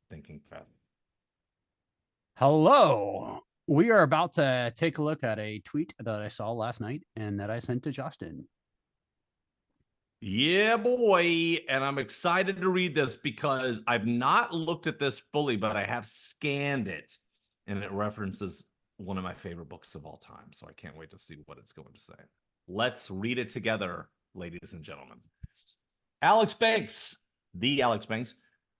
thinking fast. Hello. We are about to take a look at a tweet that I saw last night and that I sent to Justin. Yeah, boy. And I'm excited to read this because I've not looked at this fully, but I have scanned it. And it references one of my favorite books of all time. So I can't wait to see what it's going to say. Let's read it together, ladies and gentlemen. Alex Banks, the Alex Banks,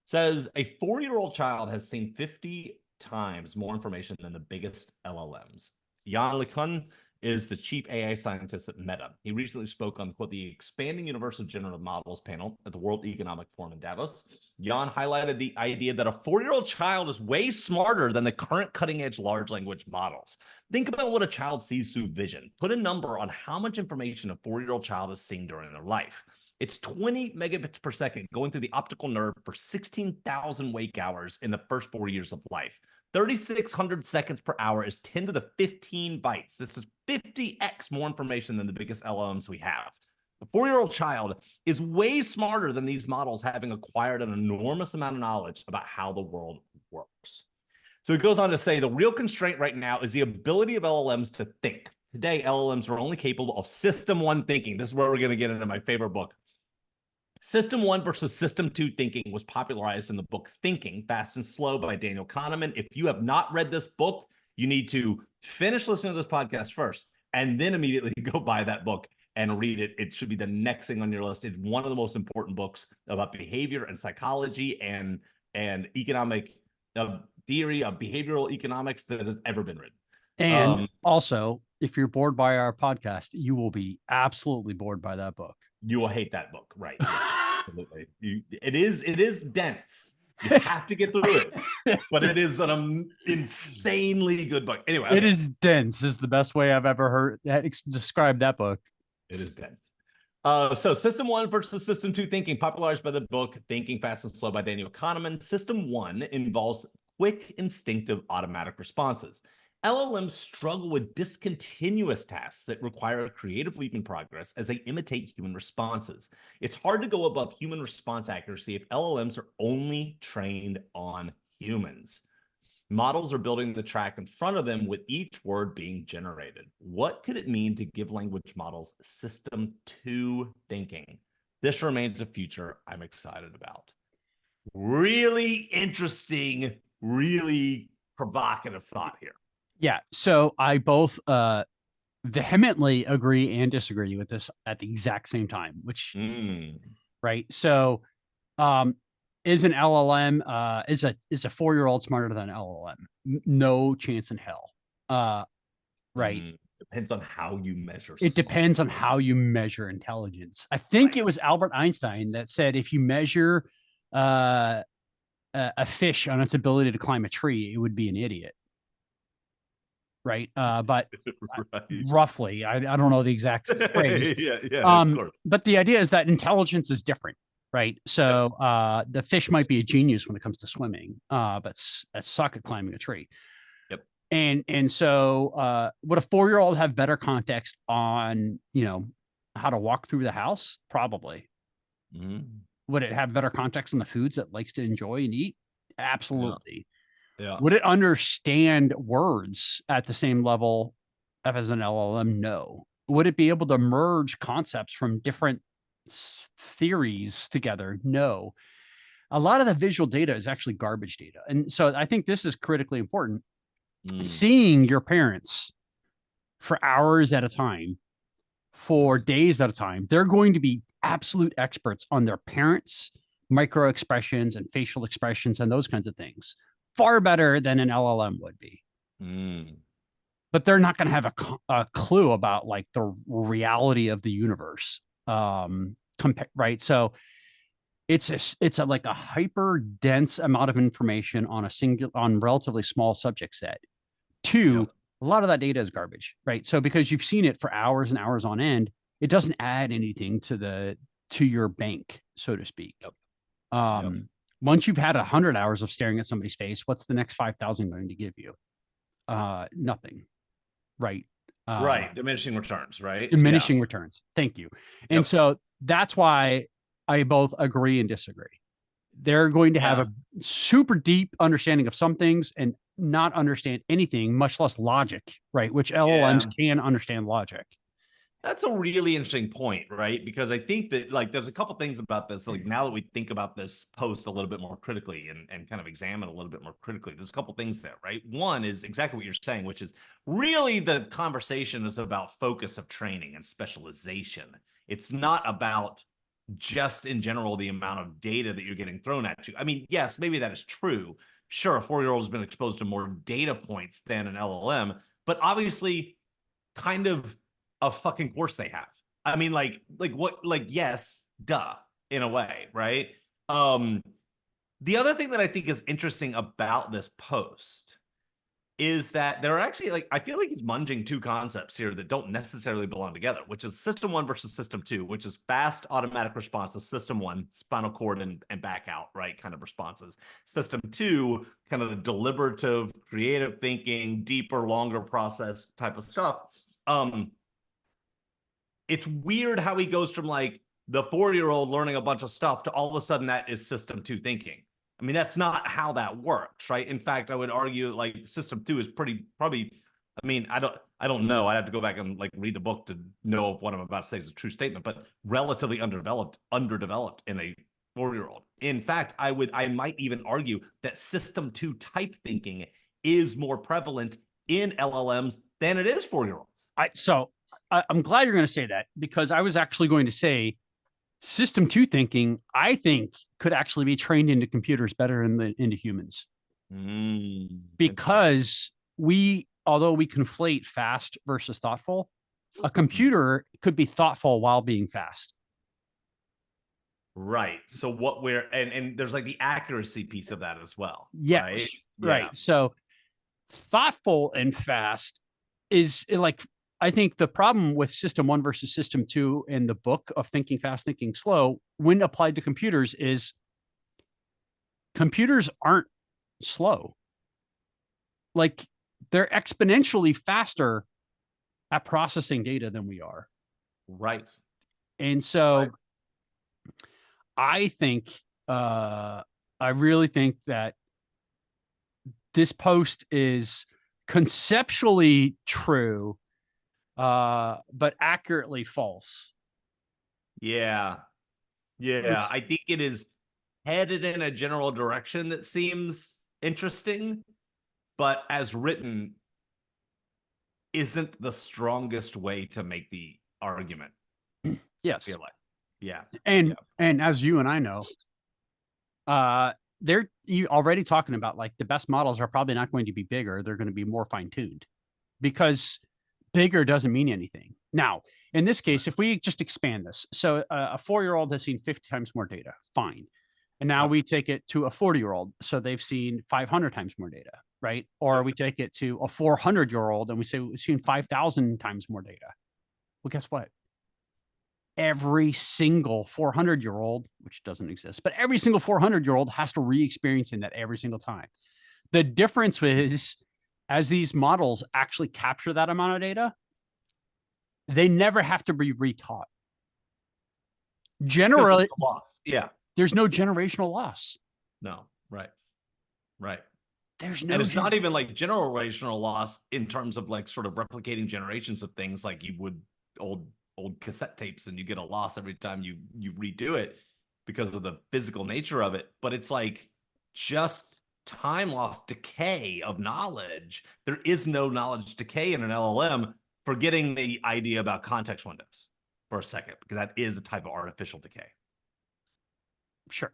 says a 4-year-old child has seen 50 times more information than the biggest LLMs. Yann LeCun is the chief AI scientist at Meta. He recently spoke on the Expanding Universe of Generative Models panel at the World Economic Forum in Davos. Yann highlighted the idea that a 4-year-old child is way smarter than the current cutting-edge large language models. Think about what a child sees through vision. Put a number on how much information a 4-year-old child has seen during their life. It's 20 megabits per second going through the optical nerve for 16,000 wake hours in the first 4 years of life. 3,600 seconds per hour is 10 to the 15 bytes. This is 50x more information than the biggest LLMs we have. A 4-year-old child is way smarter than these models, having acquired an enormous amount of knowledge about how the world works. So he goes on to say the real constraint right now is the ability of LLMs to think. Today, LLMs are only capable of system one thinking. This is where we're going to get into my favorite book. System 1 versus System 2 thinking was popularized in the book Thinking, Fast and Slow by Daniel Kahneman. If you have not read this book, you need to finish listening to this podcast first and then immediately go buy that book and read it. It should be the next thing on your list. It's one of the most important books about behavior and psychology and economic theory of behavioral economics that has ever been written. And also, if you're bored by our podcast, you will be absolutely bored by that book. You will hate that book, right? Yeah, absolutely. It is dense. You have to get through it, but it is an insanely good book. Anyway, okay. It is dense. Is the best way I've ever heard describe that book. It is dense. So System 1 versus System 2 thinking, popularized by the book Thinking Fast and Slow by Daniel Kahneman. System 1 involves quick, instinctive, automatic responses. LLMs struggle with discontinuous tasks that require a creative leap in progress as they imitate human responses. It's hard to go above human response accuracy if LLMs are only trained on humans. Models are building the track in front of them with each word being generated. What could it mean to give language models System 2 thinking? This remains a future I'm excited about. Really interesting, really provocative thought here. Yeah. So I both vehemently agree and disagree with this at the exact same time, which right. So is an LLM is a 4-year-old smarter than an LLM? No chance in hell. Right. Depends on how you measure. It depends on how you measure intelligence. I think it was Albert Einstein that said if you measure a fish on its ability to climb a tree, it would be an idiot. Right. But right. Roughly, I don't know the exact phrase. But the idea is that intelligence is different. Right. So the fish might be a genius when it comes to swimming, but suck at climbing a tree. Yep. And so would a 4-year-old have better context on, how to walk through the house? Probably. Would it have better context on the foods it likes to enjoy and eat? Absolutely. Yeah. Would it understand words at the same level as an LLM? No. Would it be able to merge concepts from different theories together? No. A lot of the visual data is actually garbage data. And so I think this is critically important. Seeing your parents for hours at a time, for days at a time, they're going to be absolute experts on their parents' micro expressions and facial expressions and those kinds of things. Far better than an LLM would be. But they're not going to have a clue about like the reality of the universe. Right. So it's like a hyper dense amount of information on relatively small subject set. Two, a lot of that data is garbage, right? So because you've seen it for hours and hours on end, it doesn't add anything to your bank, so to speak. Once you've had 100 hours of staring at somebody's face, what's the next 5,000 going to give you? Nothing. Right. Right. Diminishing returns, right? Diminishing returns. Thank you. And so that's why I both agree and disagree. They're going to have a super deep understanding of some things and not understand anything, much less logic, right? Which LLMs can understand logic. That's a really interesting point, right? Because I think that like there's a couple things about this. Like now that we think about this post a little bit more critically and kind of examine a little bit more critically, there's a couple things there, right? One is exactly what you're saying, which is really the conversation is about focus of training and specialization. It's not about just in general the amount of data that you're getting thrown at you. I mean, yes, maybe that is true. Sure, a 4-year-old has been exposed to more data points than an LLM, but obviously kind of a fucking course they have. I mean, like what, like, yes, duh, in a way, right? The other thing that I think is interesting about this post is that there are actually, like, I feel like he's munging two concepts here that don't necessarily belong together, which is system one versus system two, which is fast automatic responses, system one, spinal cord and back out, right, kind of responses. System two, kind of the deliberative, creative thinking, deeper, longer process type of stuff. It's weird how he goes from like the 4-year-old learning a bunch of stuff to all of a sudden that is system two thinking. I mean, that's not how that works, right? In fact, I would argue like system two is probably, I mean, I don't know. I'd have to go back and like read the book to know if what I'm about to say is a true statement, but relatively underdeveloped in a 4-year-old. In fact, I might even argue that system two type thinking is more prevalent in LLMs than it is 4-year-olds. I'm glad you're going to say that, because I was actually going to say system two thinking, I think, could actually be trained into computers better than into humans. Because although we conflate fast versus thoughtful, a computer could be thoughtful while being fast. Right. So what and there's like the accuracy piece of that as well. Yes. Right. Right. Yeah. So thoughtful and fast is like, I think the problem with system one versus system two in the book of Thinking Fast, Thinking Slow, when applied to computers, is computers aren't slow. Like, they're exponentially faster at processing data than we are. Right. And so I think, I really think that this post is conceptually true, but accurately false. Yeah. I think it is headed in a general direction that seems interesting, but as written, isn't the strongest way to make the argument. Yes. I feel like. Yeah. And as you and I know, they're already talking about like the best models are probably not going to be bigger. They're going to be more fine-tuned, because bigger doesn't mean anything. Now, in this case, if we just expand this, so a 4-year-old has seen 50 times more data, fine. And now we take it to a 40-year-old. So they've seen 500 times more data, right? Or we take it to a 400-year-old and we say we've seen 5,000 times more data. Well, guess what? Every single 400-year-old, which doesn't exist, but every single 400-year-old has to re-experience that every single time. The difference is, as these models actually capture that amount of data, they never have to be retaught. Generally, loss. Yeah. There's no generational loss. No. Right. There's no, and it's not even like generational loss in terms of like sort of replicating generations of things like you would old cassette tapes, and you get a loss every time you redo it because of the physical nature of it. But it's like just time loss, decay of knowledge. There is no knowledge decay in an LLM, forgetting the idea about context windows for a second, because that is a type of artificial decay. Sure.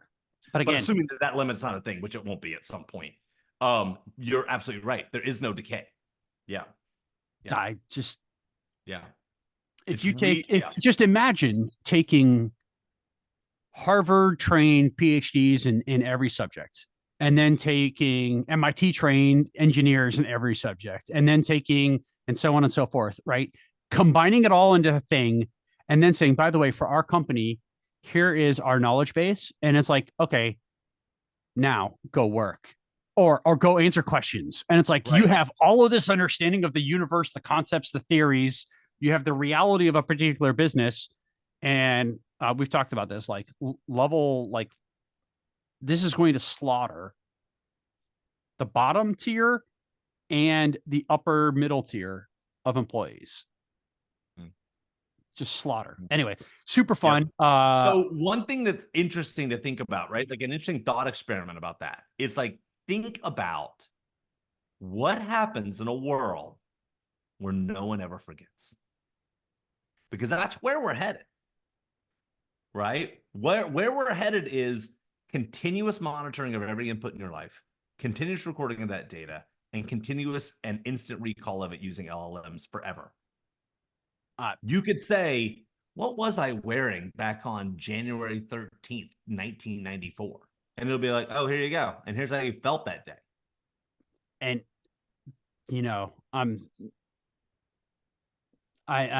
But again, assuming that limit's not a thing, which it won't be at some point, you're absolutely right. There is no decay. Yeah. Just imagine taking Harvard trained PhDs in every subject, and then taking MIT trained engineers in every subject, and then taking, and so on and so forth, right? Combining it all into a thing, and then saying, by the way, for our company, here is our knowledge base. And it's like, okay, now go work or go answer questions. And it's like, you have all of this understanding of the universe, the concepts, the theories, you have the reality of a particular business. And we've talked about this, like level, like this is going to slaughter the bottom tier and the upper middle tier of employees. Just slaughter. Anyway, super fun. Yep. So one thing that's interesting to think about, right? Like an interesting thought experiment about that is like, think about what happens in a world where no one ever forgets. Because that's where we're headed, right? Where we're headed is continuous monitoring of every input in your life, continuous recording of that data, and continuous and instant recall of it using LLMs forever. You could say, what was I wearing back on January 13th, 1994? And it'll be like, oh, here you go. And here's how you felt that day. And, you know, I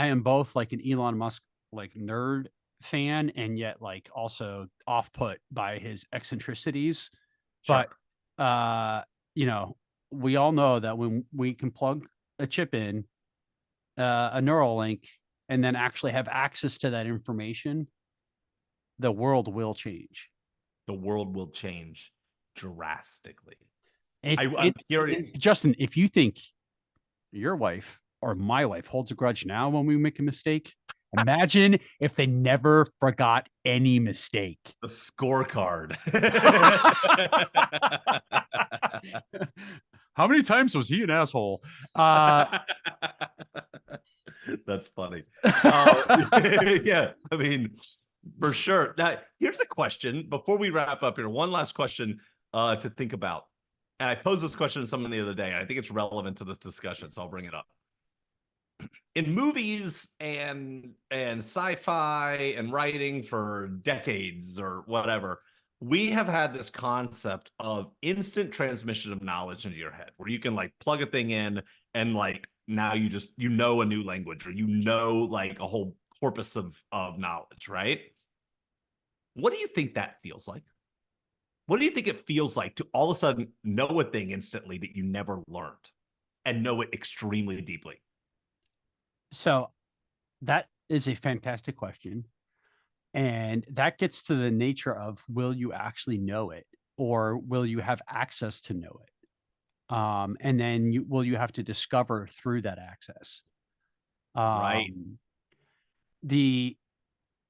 am both like an Elon Musk, like nerd fan, and yet like also off put by his eccentricities. Sure. But, you know, we all know that when we can plug a chip in, a neural link, and then actually have access to that information, the world will change. The world will change drastically. Justin, if you think your wife or my wife holds a grudge now when we make a mistake, imagine if they never forgot any mistake. The scorecard. How many times was he an asshole? That's funny. Yeah, I mean, for sure. Now, here's a question before we wrap up here. One last question to think about. And I posed this question to someone the other day, and I think it's relevant to this discussion, so I'll bring it up. In movies and sci-fi and writing for decades or whatever, we have had this concept of instant transmission of knowledge into your head, where you can like plug a thing in and like now you know a new language, or you know like a whole corpus of knowledge, right? What do you think that feels like? What do you think it feels like to all of a sudden know a thing instantly that you never learned and know it extremely deeply? So that is a fantastic question. And that gets to the nature of, will you actually know it, or will you have access to know it? And then will you have to discover through that access? Right.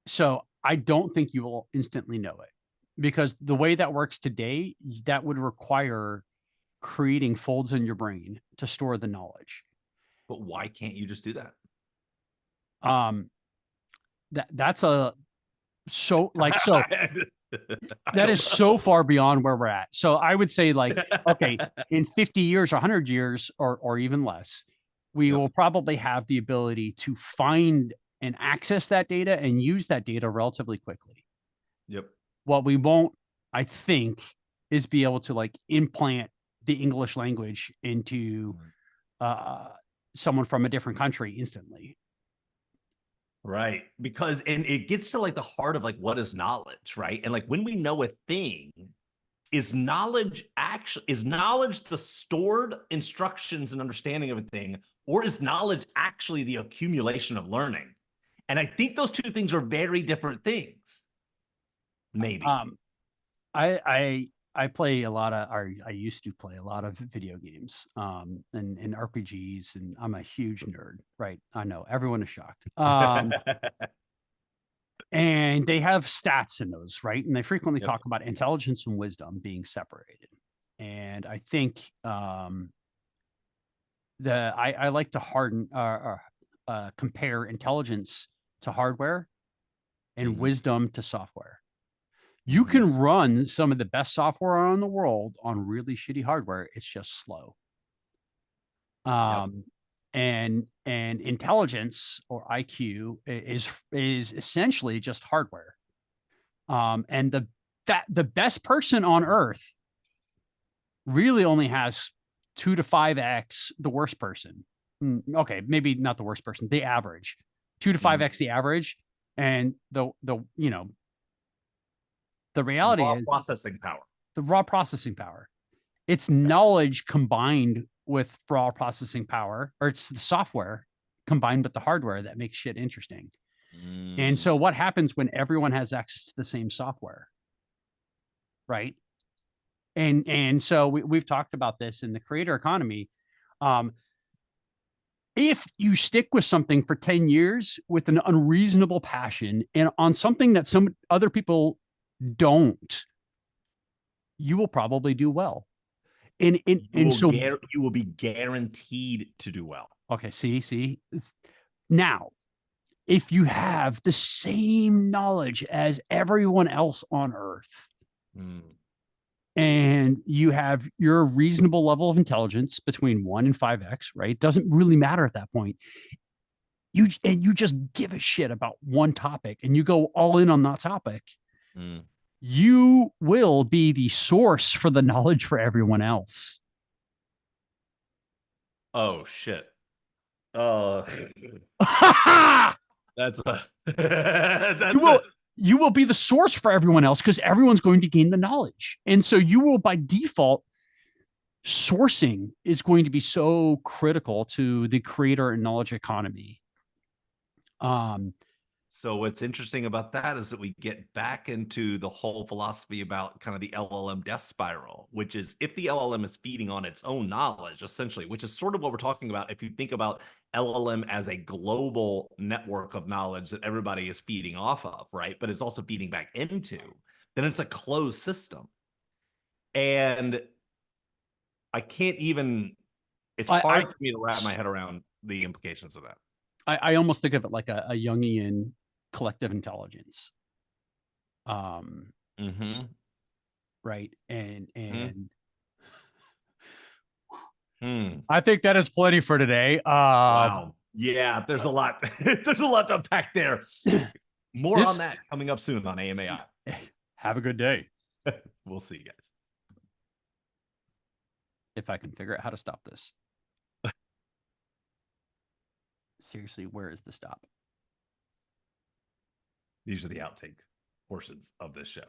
So I don't think you will instantly know it, because the way that works today, that would require creating folds in your brain to store the knowledge. But why can't you just do that? That's a so that is so far beyond where we're at. So I would say, like, okay, in 50 years or 100 years or even less, we will probably have the ability to find and access that data and use that data relatively quickly. Yep. What we won't, I think, is be able to like implant the English language into someone from a different country instantly. Right. Because, and it gets to like the heart of like, what is knowledge, right? And like when we know a thing, is knowledge the stored instructions and understanding of a thing, or is knowledge actually the accumulation of learning? And I think those two things are very different things. Maybe. I play a lot of, or I used to play a lot of video games, and RPGs, and I'm a huge nerd, right? I know everyone is shocked. And they have stats in those, right? And they frequently talk about intelligence and wisdom being separated. And I think I like to compare intelligence to hardware and wisdom to software. You can run some of the best software around the world on really shitty hardware. It's just slow. And intelligence, or IQ, is essentially just hardware. And the best person on earth really only has 2 to 5x the worst person. Okay, maybe not the worst person, the average. 2 to 5x the average. And the reality is the raw processing power. It's knowledge combined with raw processing power, or it's the software combined with the hardware that makes shit interesting. And so what happens when everyone has access to the same software? right? And so we've talked about this in the creator economy. If you stick with something for 10 years with an unreasonable passion and on something that some other people don't, you will probably do well. And so you will be guaranteed to do well. Okay, see. Now, if you have the same knowledge as everyone else on Earth, and you have your reasonable level of intelligence between 1 and 5x, right? It doesn't really matter at that point. You just give a shit about one topic and you go all in on that topic. You will be the source for the knowledge for everyone else. Oh shit. That's a you will be the source for everyone else because everyone's going to gain the knowledge. And so you will, by default, sourcing is going to be so critical to the creator and knowledge economy. So what's interesting about that is that we get back into the whole philosophy about kind of the LLM death spiral, which is if the LLM is feeding on its own knowledge, essentially, which is sort of what we're talking about. If you think about LLM as a global network of knowledge that everybody is feeding off of, right? But it's also feeding back into, then it's a closed system. And I can't even, it's hard for me to wrap my head around the implications of that. I almost think of it like a Jungian collective intelligence. Right. And I think that is plenty for today. Wow. Yeah, there's a lot. There's a lot to unpack there. More on that coming up soon on AMAI. Have a good day. We'll see you guys. If I can figure out how to stop this. Seriously, where is the stop? These are the outtake portions of this show.